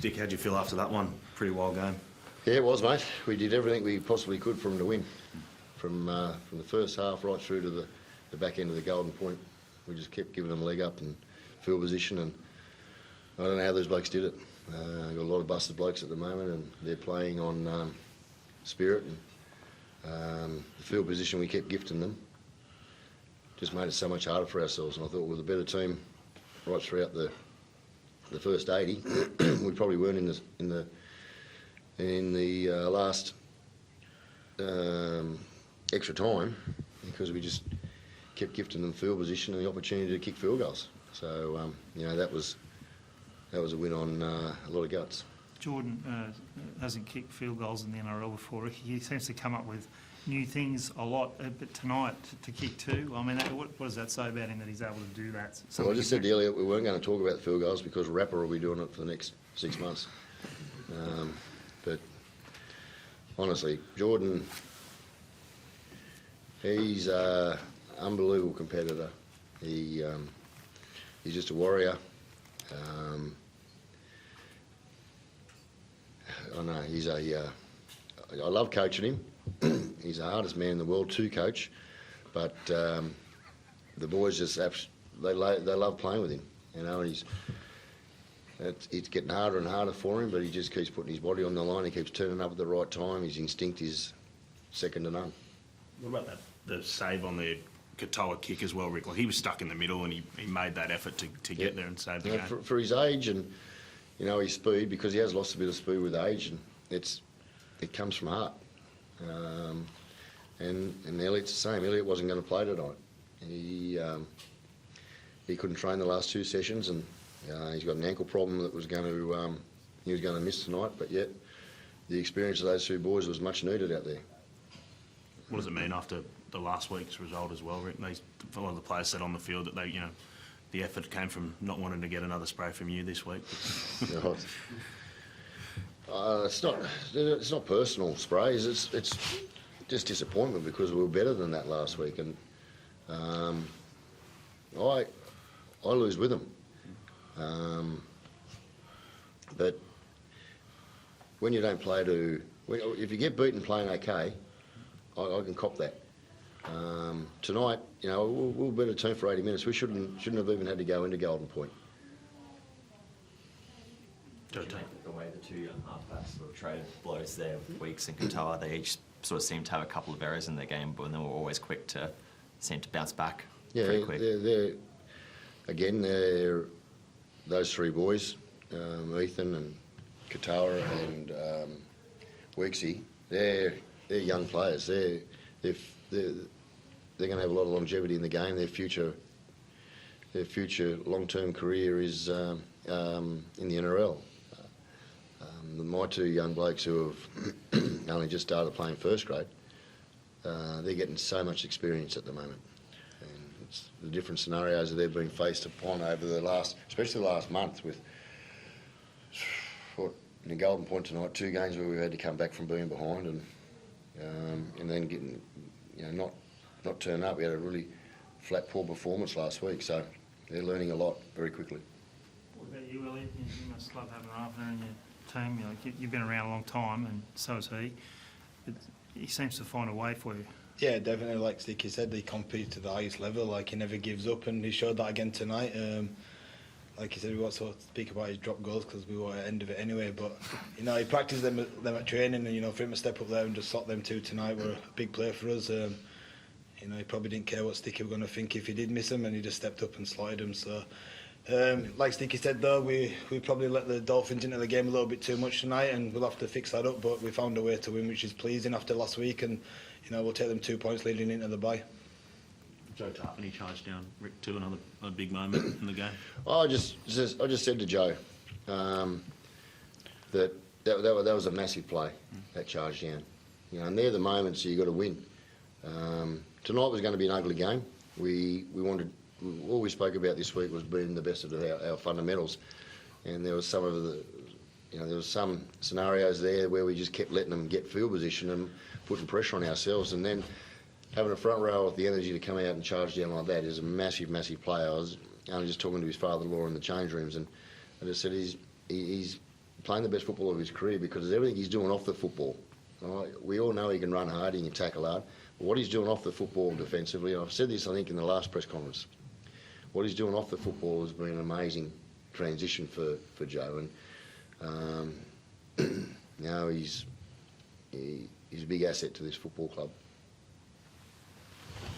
Stick, how'd you feel after that one? Pretty wild game. Yeah, it was, mate. We did everything we possibly could for them to win. From the first half right through to the back end of the golden point. We just kept giving them a leg up and field position, and I don't know how those blokes did it. Got a lot of busted blokes at the moment, and they're playing on spirit, and the field position we kept gifting them just made it so much harder for ourselves. And I thought with a better team right throughout the first 80, we probably weren't in the last extra time, because we just kept gifting them field position and the opportunity to kick field goals. So you know, that was a win on a lot of guts. Jordan hasn't kicked field goals in the NRL before. He seems to come up with new things a lot, but tonight to kick two, I mean, what does that say about him that he's able to do that? Well, I just said earlier we weren't going to talk about the field goals because Rapper will be doing it for the next 6 months. But honestly, Jordan, he's an unbelievable competitor. He's just a warrior. I know I love coaching him. He's the hardest man in the world to coach, but the boys just they love playing with him. You know, and it's getting harder and harder for him, but he just keeps putting his body on the line. He keeps turning up at the right time. His instinct is second to none. What about the save on the Katoa kick as well, Rick? Like, he was stuck in the middle, and he made that effort to get there and save the game. For his age and, you know, his speed, because he has lost a bit of speed with age, and it comes from heart. And Elliott's the same. Elliott wasn't going to play tonight. He couldn't train the last 2 sessions, and he's got an ankle problem that he was going to miss tonight. But yet, the experience of those 2 boys was much needed out there. What does it mean after the last week's result as well, Rick? A lot of the players said on the field that the effort came from not wanting to get another spray from you this week. It's not personal sprays. It's just disappointment because we were better than that last week, and I lose with them. But when you don't play if you get beaten playing okay, I can cop that. Tonight, you know, we were a better team for 80 minutes. We shouldn't have even had to go into Golden Point. The way the 2 young halfbacks sort of traded blows there with Weeks and Katoa, they each sort of seemed to have a couple of errors in their game, but they were always seem to bounce back pretty quick. They're those 3 boys, Ethan and Katoa and Weeksy. They're young players. They're going to have a lot of longevity in the game. Their future long-term career is in the NRL. My 2 young blokes who have only just started playing first grade, they're getting so much experience at the moment. And it's the different scenarios that they've been faced upon over especially the last month, with in the Golden Point tonight, 2 games where we've had to come back from being behind and then getting, you know, not turning up. We had a really flat, poor performance last week, so they're learning a lot very quickly. What about you, Elliot? You must love having Rafa in your team. You know, you've been around a long time, and so has he. But he seems to find a way for you. Yeah, definitely. Like Sticky said, he competes to the highest level. Like, he never gives up, and he showed that again tonight. Like he said, we won't sort of speak about his drop goals because we were at the end of it anyway. But you know, he practiced them at training, and you know, for him to step up there and just slot them 2 tonight were a big play for us. You know, he probably didn't care what Sticky were going to think if he did miss them, and he just stepped up and slotted them. So, like Sticky said, though, we probably let the Dolphins into the game a little bit too much tonight, and we'll have to fix that up. But we found a way to win, which is pleasing after last week, and you know, we'll take them 2 points leading into the bye. Joe Tarpany charged down Rick too, another big moment in the game. I just said to Joe that was a massive play, that charge down. You know, and they're the moments you got to win. Tonight was going to be an ugly game. All we spoke about this week was being the best of our fundamentals, and there was some scenarios there where we just kept letting them get field position and putting pressure on ourselves, and then having a front row with the energy to come out and charge down like that is a massive, massive play. I was only just talking to his father-in-law in the change rooms, and I just said he's playing the best football of his career because of everything he's doing off the football. We all know he can run hard, he can tackle hard, but what he's doing off the football defensively, and I've said this I think in the last press conference, what he's doing off the football has been an amazing transition for Joe, and now he's a big asset to this football club.